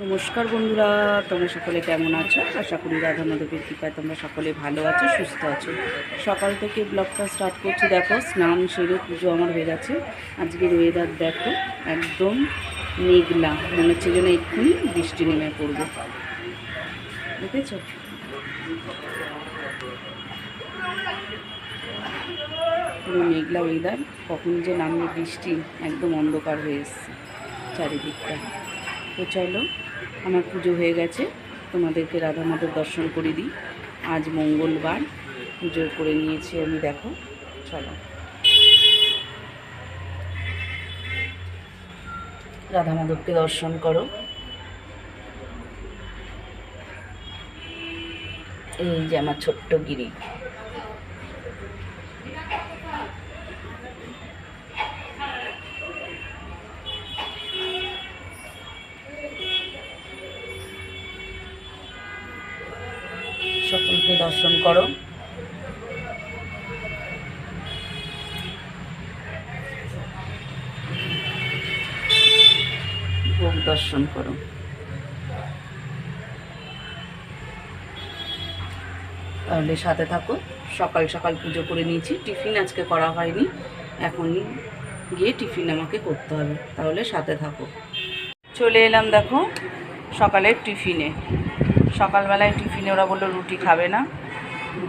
নমস্কার বন্ধুরা, তোমরা সকলে কেমন আছো? আশা করি রাধা মাধবের কৃপায় তোমরা সকলে ভালো আছো, সুস্থ আছো। সকাল থেকে ব্লগটা স্টার্ট করছি। দেখো, স্নান সেরে পুজো আমার হয়ে গেছে। আজকের ওয়েদার দেখো, একদম মেঘলা, মনে হচ্ছে যেন এক্ষুনি বৃষ্টি নেমে পড়বে। দেখেছো? পুরো মেঘলা ওয়েদার, কখন যে নামবে বৃষ্টি, একদম অন্ধকার হয়ে এসছে চারিদিকটা। তো চলো, আমার পুজো হয়ে গেছে, তোমাদেরকে রাধা মাধব দর্শন করে দিই। আজ মঙ্গলবার, পুজো করে নিয়েছি আমি। দেখো, চলো রাধা মাধবকে দর্শন করো। এই যে আমার ছোট্ট গিরি। সকলকে দর্শন করো। ভোগ দর্শন করো। তাহলে সাথে থাকো। সকাল সকাল পুজো করে নিয়েছি, টিফিন আজকে করা হয়নি, এখনই গিয়ে টিফিন আমাকে করতে হবে। তাহলে সাথে থাকো। চলে এলাম দেখো সকালের টিফিনে। সকালবেলায় টিফিনে ওরা বললো রুটি খাবে না,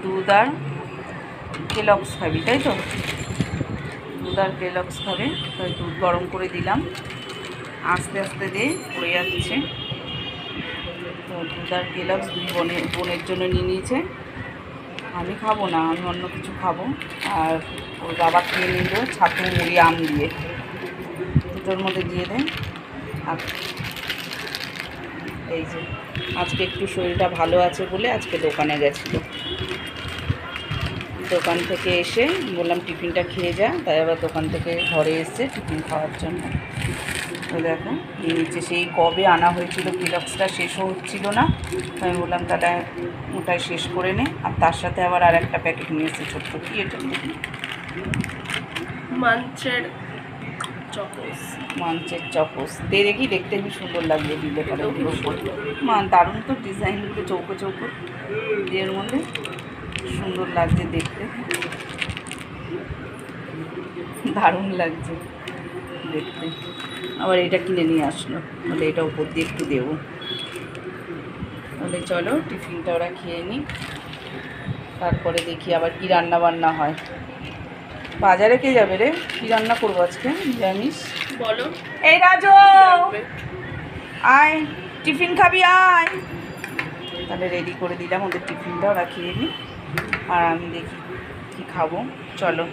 দুধ আর কেলগস খাবি, তাই তো? দুধ আর কেলগস খাবে, তাই দুধ গরম করে দিলাম। আস্তে আস্তে দিয়ে পড়ে যাচ্ছে। তো দুধ আর কেলগস দুই বোনের জন্য নিয়ে নিয়েছে। আমি খাবো না, আমি অন্য কিছু খাবো। আর ওর বাবা খেয়ে নিল ছাতু মুড়ি আম দিয়ে, দুটোর মধ্যে দিয়ে দেয়। আর এই যে আজকে একটু শরীরটা ভালো আছে বলে আজকে দোকানে গেছিলো। দোকান থেকে এসে বললাম টিফিনটা খেয়ে যা, তাই আবার দোকান থেকে ঘরে এসছে টিফিন খাওয়ার জন্য। তো দেখো, নিচে সেই কবে আনা হয়েছিল, কেলগসটা শেষও হচ্ছিল না, আমি বললাম তাহলে ওটাই শেষ করে নে। আর তার সাথে আবার আর একটা প্যাকেট নিয়ে এসেছে ছোট্ট। কি এটা? মাঞ্চের চকোস দিয়ে দেখি, দেখতে খুব সুন্দর লাগবে দিলে পরে দারুণ তো ডিজাইনগুলো, চৌকো চৌকো এর মধ্যে সুন্দর লাগছে দেখতে, দারুণ লাগছে দেখতে। আবার এটা কিনে নিয়ে আসলো, বলে এটা উপর দিয়ে একটু দেবো। বলে চলো টিফিনটা ওরা খেয়ে নিই, তারপরে দেখি আবার কি রান্না বান্না হয়। বাজারে কে যাবে রে? কি রান্না করবো আজকে? নিরামিষ বলো। এই রাজু, আয় টিফিন খাবি, আয়। তাহলে রেডি করে দিলাম ওদের টিফিনটা, ওরা খেয়ে নিই আর আমি দেখি কি খাবো। চলো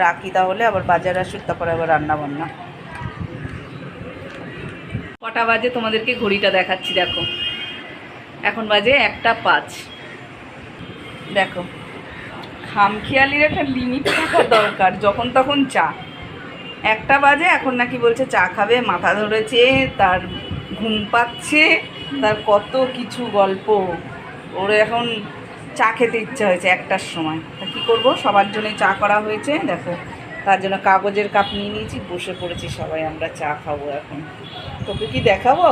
রাখি তাহলে, আবার বাজার আসুক, তারপরে আবার রান্না বান্না। কটা বাজে তোমাদেরকে ঘড়িটা দেখাচ্ছি। দেখো, এখন বাজে 1:05। দেখো, খামখেয়ালির একটা লিমিট থাকা দরকার। যখন তখন চা, 1টা বাজে, এখন নাকি বলছে চা খাবে, মাথা ধরেছে, তার ঘুম পাচ্ছে, তার কত কিছু গল্প। ওর এখন চা খেতে ইচ্ছা হয়েছে 1টার সময়। তা কী করবো, সবার জন্যই চা করা হয়েছে। দেখো, তার জন্য কাগজের কাপ নিয়ে নিয়েছি, বসে পড়েছি সবাই, আমরা চা খাবো এখন। তোকে কি দেখাবো?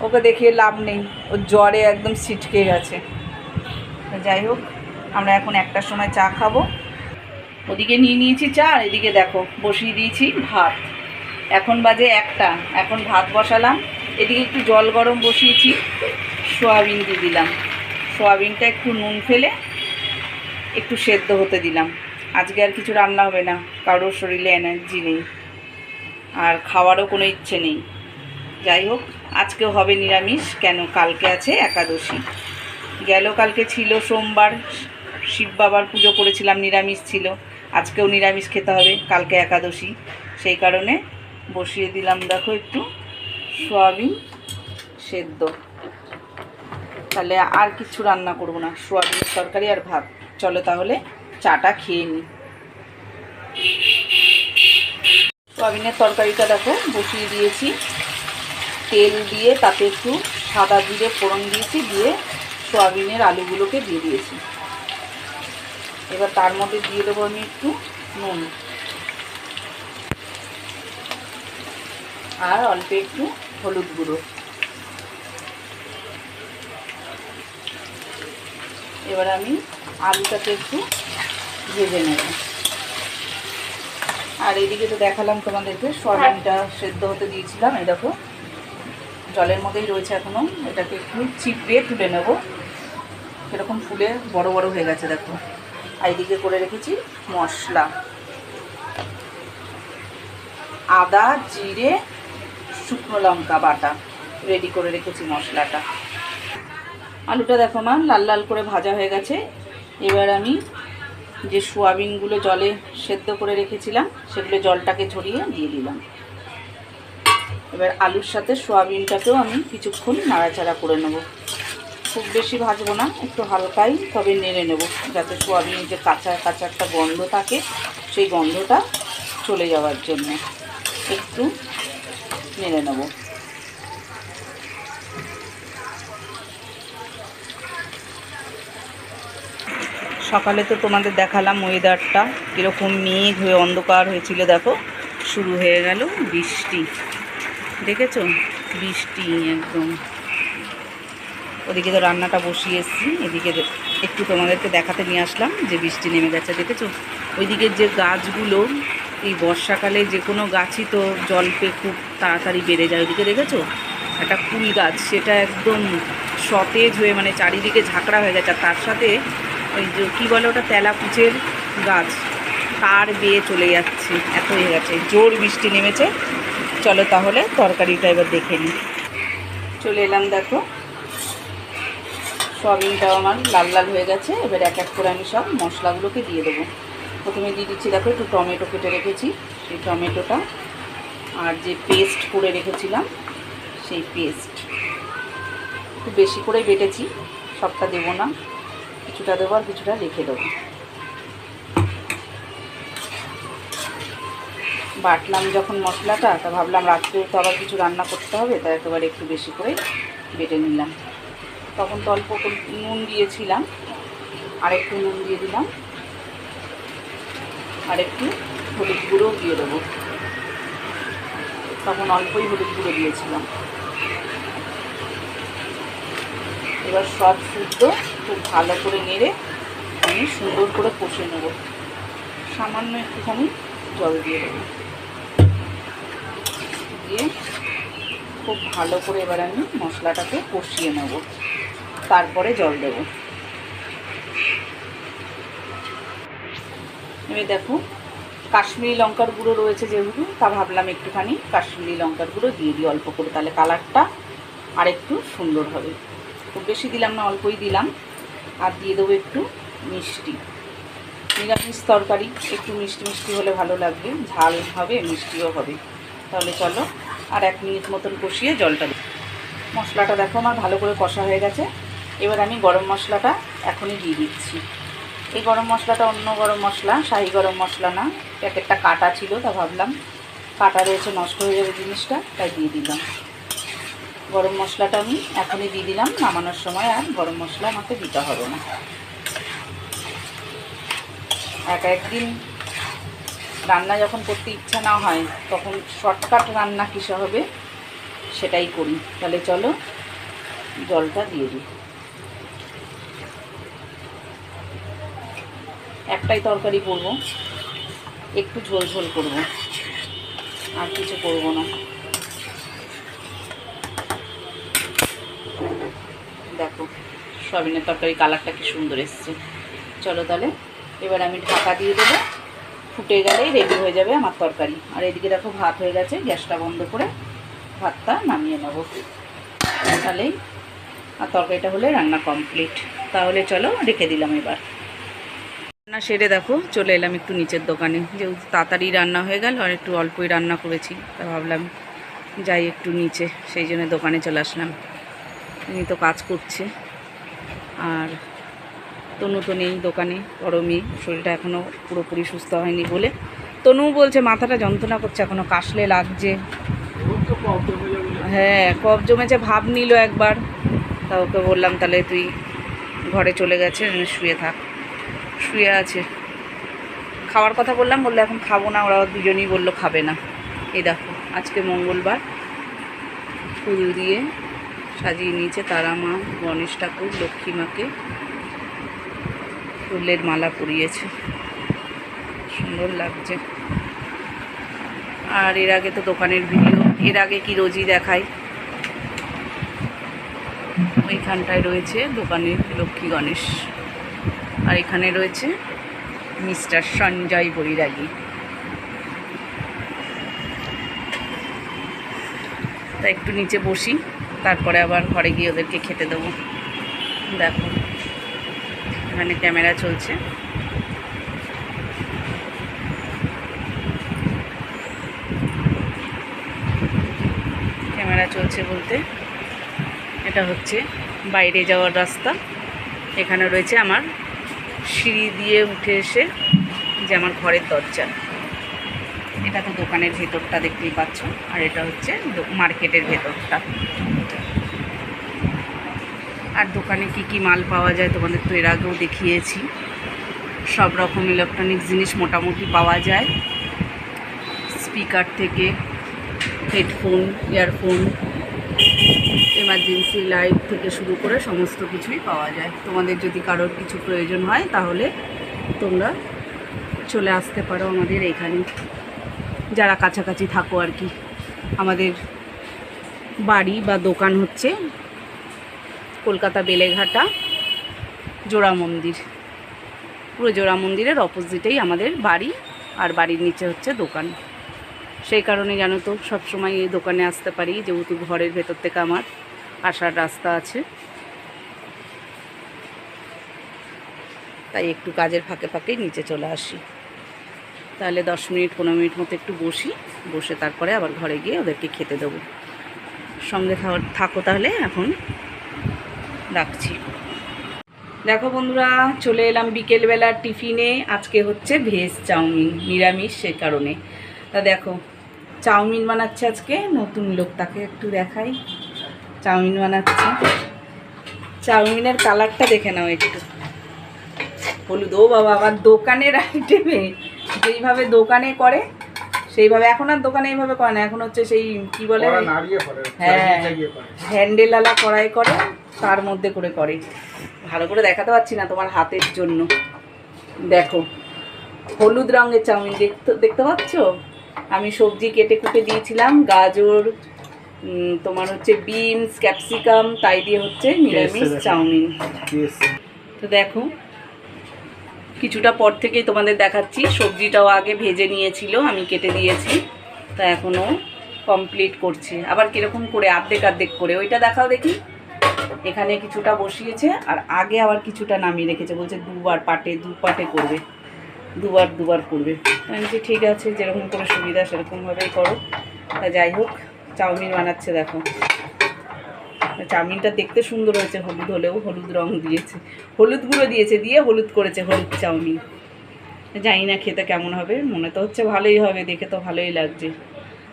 ওকে দেখিয়ে লাভ নেই, ওর জ্বরে একদম ছিটকে গেছে। যাই হোক, আমরা এখন 1টার সময় চা খাবো। ওদিকে নিয়ে নিয়েছি চা, আর এদিকে দেখো বসিয়ে দিয়েছি ভাত। এখন বাজে 1টা, এখন ভাত বসালাম। এদিকে একটু জল গরম বসিয়েছি, সোয়াবিন দিয়ে দিলাম। সোয়াবিনটা একটু নুন ফেলে একটু সেদ্ধ হতে দিলাম। আজকে আর কিছু রান্না হবে না, কারোর শরীরে এনার্জি নেই আর খাওয়ারও কোনো ইচ্ছে নেই। যাই হোক, আজকেও হবে নিরামিষ। কেন? কালকে আছে একাদশী। কালকে ছিল সোমবার, শিব বাবার পুজো করেছিলাম, নিরামিষ ছিল। আজকেও নিরামিষ খেতে হবে, কালকে একাদশী। সেই কারণে বসিয়ে দিলাম দেখো একটু সোয়াবিন সেদ্ধ। তাহলে আর কিছু রান্না করবো না, সোয়াবিনের তরকারি আর ভাত। চলো তাহলে চাটা খেয়ে নিই। সোয়াবিনের তরকারিটা দেখো বসিয়ে দিয়েছি, তেল দিয়ে তাতে একটু সাদা জিরে ফোড়ন দিয়েছি, দিয়ে সোয়াবিনের আলুগুলোকে দিয়ে দিয়েছি। এবার তার মধ্যে দিয়ে দেবো আমি একটু নুন আর অল্প একটু হলুদ গুঁড়ো। এবার আমি আলুটাকে একটু ভেজে নেব। আর এদিকে তো দেখালাম তোমাদেরকে সয়াবিনটা সেদ্ধ হতে দিয়েছিলাম, এই দেখো জলের মধ্যেই রয়েছে এখনও। এটাকে একটু চিপড়ে তুলে নেব, এরকম ফুলে বড় বড় হয়ে গেছে দেখো। আর এদিকে করে রেখেছি মশলা, আদা জিরে শুকনো লঙ্কা বাটা রেডি করে রেখেছি মশলাটা। আলুটা দেখো মা লাল লাল করে ভাজা হয়ে গেছে। এবার আমি যে সোয়াবিনগুলো জলে সেদ্ধ করে রেখেছিলাম সেগুলো জলটাকে ঝরিয়ে দিয়ে দিলাম। এবার আলুর সাথে সোয়াবিনটাকেও আমি কিছুক্ষণ নাড়াচাড়া করে নেব। খুব বেশি ভাজবো না, একটু হালকাই তবে নেড়ে নেব, যাতে সোয়াবিনের যে কাঁচা কাঁচা একটা গন্ধ থাকে সেই গন্ধটা চলে যাওয়ার জন্য একটু নেড়ে নেব। সকালে তো তোমাদের দেখালাম ওয়েদারটা কীরকম মেঘ হয়ে অন্ধকার হয়েছিল, দেখো শুরু হয়ে গেল বৃষ্টি, দেখেছো বৃষ্টি একদম। ওদিকে তো রান্নাটা বসিয়ে এসেছি, এদিকে একটু তোমাদেরকে দেখাতে নিয়ে আসলাম যে বৃষ্টি নেমে গেছে, দেখেছো। ওইদিকের যে গাছগুলো, এই বর্ষাকালে যে কোনো গাছই তো জল পেয়ে খুব তাড়াতাড়ি বেড়ে যায়। ওইদিকে দেখেছো একটা ফুল গাছ, সেটা একদম সতেজ হয়ে মানে চারিদিকে ঝাঁকড়া হয়ে গেছে। আর তার সাথে ওই যে কী বলে ওটা তেলাকুচের গাছ, তার বেয়ে চলে যাচ্ছে, এত হয়ে গেছে, জোর বৃষ্টি নেমেছে। চলো তাহলে তরকারিটা এবার দেখে নিই। চলে এলাম, দেখো সয়াবিনটাও আমার লাল লাল হয়ে গেছে। এবার এক এক করে আমি সব মশলাগুলোকে দিয়ে দেবো। প্রথমে দিয়ে দিচ্ছি দেখো একটু টমেটো কেটে রেখেছি, সেই টমেটোটা, আর যে পেস্ট করে রেখেছিলাম সেই পেস্ট একটু বেশি করে বেটেছি, সবটা দেবো না, কিছুটা দেবো আর কিছুটা রেখে দেবো। বাটলাম যখন মশলাটা, তা ভাবলাম রাত্রে তো আবার কিছু রান্না করতে হবে, তাই একেবারে একটু বেশি করে বেটে নিলাম। তখন তো অল্প নুন দিয়েছিলাম, আর একটু নুন দিয়ে দিলাম, আর একটু হলুদ গুঁড়োও দিয়ে দেবো। তখন অল্পই হলুদ গুঁড়ো দিয়েছিলাম। এবার সব শুদ্ধ খুব ভালো করে নেড়ে আমি সুন্দর করে কষে নেব। সামান্য একটুখানি জল দিয়ে দেবো, দিয়ে খুব ভালো করে এবার আমি মশলাটাকে কষিয়ে নেব, তারপরে জল দেব। এবার দেখো কাশ্মীরি লঙ্কার গুঁড়ো রয়েছে যেহেতু, তা ভাবলাম একটুখানি কাশ্মীরি লঙ্কার গুঁড়ো দিয়ে দিই অল্প করে, তাহলে কালারটা আর একটু সুন্দর হবে। খুব বেশি দিলাম না, অল্পই দিলাম। আর দিয়ে দেবো একটু মিষ্টি, নিরামিষ তরকারি একটু মিষ্টি মিষ্টি হলে ভালো লাগবে, ঝাল হবে মিষ্টিও হবে। তাহলে চলো আর 1 মিনিট মতন কষিয়ে জলটা দিই। মশলাটা দেখো আমার ভালো করে কষা হয়ে গেছে। এবার আমি গরম মশলাটা এখনই দিয়ে দিচ্ছি। এই গরম মশলাটা অন্য গরম মশলা, শাহি গরম মশলা না, প্যাকেটটা কাটা ছিল, তা ভাবলাম কাটা রয়েছে নষ্ট হয়ে যাবে জিনিসটা, তাই দিয়ে দিলাম। গরম মশলাটা আমি এখনই দিয়ে দিলাম, নামানোর সময় আর গরম মশলা আমাকে দিতে হবে না। একদিন রান্না যখন করতে ইচ্ছা না হয়, তখন শর্টকাট রান্না কিসে হবে সেটাই করি। তাহলে চলো জলটা দিয়ে দিই। একটাই তরকারি করব, একটু ঝোল ঝোল করব, আর কিছু করব না। দেখো সয়াবিনের তরকারি কালারটা কি সুন্দর এসছে। চলো তাহলে এবার আমি ঢাকা দিয়ে দেবো, ফুটে গেলেই রেডি হয়ে যাবে আমার তরকারি। আর এদিকে দেখো ভাত হয়ে গেছে, গ্যাসটা বন্ধ করে ভাতটা নামিয়ে নেব, তাহলেই আর তরকারিটা হলে রান্না কমপ্লিট। তাহলে চলো রেখে দিলাম। এবার রান্না সেরে দেখো চলে এলাম একটু নিচের দোকানে, যেহেতু তাড়াতাড়ি রান্না হয়ে গেল আর একটু অল্পই রান্না করেছি, তা ভাবলাম যাই একটু নিচে, সেই জন্য দোকানে চলে আসলাম। উনি তো কাজ করছে, আর তনু তো নেই দোকানে, বড় মেয়ে, শরীরটা এখনও পুরোপুরি সুস্থ হয়নি বলে। তনু বলছে মাথাটা যন্ত্রণা করছে, এখনও কাশলে লাগছে। হ্যাঁ কফ জমেছে, ভাব নিল একবার, তা ওকে বললাম তাহলে তুই ঘরে চলে গেছে, শুয়ে থাক। শুয়ে আছে, খাওয়ার কথা বললাম, বললো এখন খাবো না, ওরা দুজনেই বললো খাবে না। এই দেখো আজকে মঙ্গলবার, ফুল দিয়ে সাজিয়ে নিয়েছে তারা মা, গণেশ ঠাকুর, লক্ষ্মী মাকে। ফুলের মালা পরিয়েছে, সুন্দর লাগছে। আর এর আগে তো দোকানের ভিডিও, এর আগে কি রোজই দেখাই। ওইখানটায় রয়েছে দোকানের লক্ষ্মী গণেশ, আর এখানে রয়েছে মিস্টার সঞ্জয় বৈরাগী। তা একটু নিচে বসি, তারপরে আবার ঘরে গিয়ে ওদেরকে খেতে দেবো। দেখো এখানে ক্যামেরা চলছে। ক্যামেরা চলছে বলতে এটা হচ্ছে বাইরে যাওয়ার রাস্তা। এখানে রয়েছে আমার সিঁড়ি দিয়ে উঠে এসে যে আমার ঘরের দরজা। এটা তো দোকানের ভেতরটা দেখতেই পাচ্ছ, আর এটা হচ্ছে মার্কেটের ভেতরটা। আর দোকানে কি কি মাল পাওয়া যায় তোমাদের তো এর আগেও দেখিয়েছি। সব রকম ইলেকট্রনিক্স জিনিস মোটামুটি পাওয়া যায়, স্পিকার থেকে হেডফোন, ইয়ারফোন, এমার্জেন্সি লাইট থেকে শুরু করে সমস্ত কিছুই পাওয়া যায়। তোমাদের যদি কারোর কিছু প্রয়োজন হয় তাহলে তোমরা চলে আসতে পারো আমাদের এখানে, যারা কাছাকাছি থাকো আর কি। আমাদের বাড়ি বা দোকান হচ্ছে কলকাতা বেলেঘাটা জোড়া মন্দির। পুরো জোড়া মন্দিরের অপোজিটেই আমাদের বাড়ি, আর বাড়ির নিচে হচ্ছে দোকান। সেই কারণে জানো তো সবসময় এই দোকানে আসতে পারি, যেহেতু ঘরের ভেতর থেকে আমার আসার রাস্তা আছে। তাই একটু কাজের ফাঁকে ফাঁকেই নিচে চলে আসি। তাহলে 10 মিনিট 15 মিনিট মতো একটু বসে তারপরে আবার ঘরে গিয়ে ওদেরকে খেতে দেবো। সঙ্গে থাকো তাহলে। এখন রাখছি। দেখো বন্ধুরা, চলে এলাম বিকেলবেলার টিফিনে। আজকে হচ্ছে ভেজ চাউমিন, নিরামিষ সে কারণে। তা দেখো চাউমিন বানাচ্ছে আজকে নতুন লোক, তাকে একটু দেখাই। চাউমিন বানাচ্ছে, চাউমিনের কালারটা দেখে নাও একটু। হলুদ, ও বাবা, আবার দোকানের আইটেমে যেইভাবে দোকানে করে সেইভাবে। এখন আর দোকানে এইভাবে করে না, এখন হচ্ছে সেই কি বলে, হ্যাঁ হ্যান্ডেলওয়ালা কড়াই করে, তার মধ্যে করে করে। ভালো করে দেখাতে পারছি না তোমার হাতের জন্য। দেখো হলুদ রঙের চাউমিন দেখতে পাচ্ছ। আমি সবজি কেটে কুটে দিয়েছিলাম, গাজর, তোমার হচ্ছে বিনস, ক্যাপসিকাম, তাই দিয়ে হচ্ছে নিরামিষ চাউমিন। তো দেখো কিছুটা পর থেকেই তোমাদের দেখাচ্ছি। সবজিটাও আগে ভেজে নিয়েছিল, আমি কেটে দিয়েছি। তা এখনও কমপ্লিট করছে। আবার কীরকম করে আর্ধেক আর্ধেক করে, ওইটা দেখাও দেখি। এখানে কিছুটা বসিয়েছে আর আগে আবার কিছুটা নামিয়ে রেখেছে, বলছে দু পাটে করবে, দুবার করবে। আমি বলছি ঠিক আছে, যেরকম করে সুবিধা সেরকমভাবেই করো। তা যাই হোক, চাউমিন বানাচ্ছে। দেখো চাউমিনটা দেখতে সুন্দর হয়েছে, হলুদ হলেও হলুদ রং দিয়েছে, হলুদ গুঁড়ো দিয়েছে, দিয়ে হলুদ করেছে, হলুদ চাউমিন। জানি না খেতে কেমন হবে, মনে তো হচ্ছে ভালোই হবে, দেখে তো ভালোই লাগছে।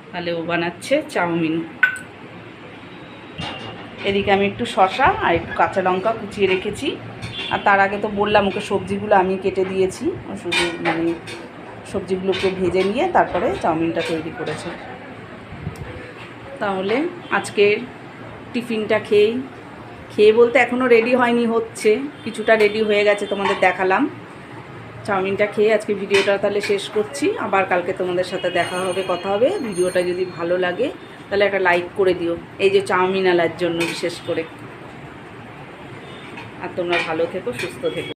তাহলে ও বানাচ্ছে চাউমিন। এদিকে আমি একটু শসা আর একটু কাঁচা লঙ্কা কুচিয়ে রেখেছি। আর তার আগে তো বললাম ওকে সবজিগুলো আমি কেটে দিয়েছি, শুধু মানে সবজিগুলোকে ভেজে নিয়ে তারপরে চাউমিনটা তৈরি করেছে। তাহলে আজকে টিফিনটা খেয়ে বলতে এখনও রেডি হয়নি, হচ্ছে কিছুটা রেডি হয়ে গেছে, তোমাদের দেখালাম। চাউমিনটা খেয়ে আজকে ভিডিওটা তাহলে শেষ করছি। আবার কালকে তোমাদের সাথে দেখা হবে, কথা হবে। ভিডিওটা যদি ভালো লাগে তাহলে একটা লাইক করে দিও, এই যে চাউমিন আলার জন্য বিশেষ করে। আর তোমরা ভালো থেকো, সুস্থ থেকো।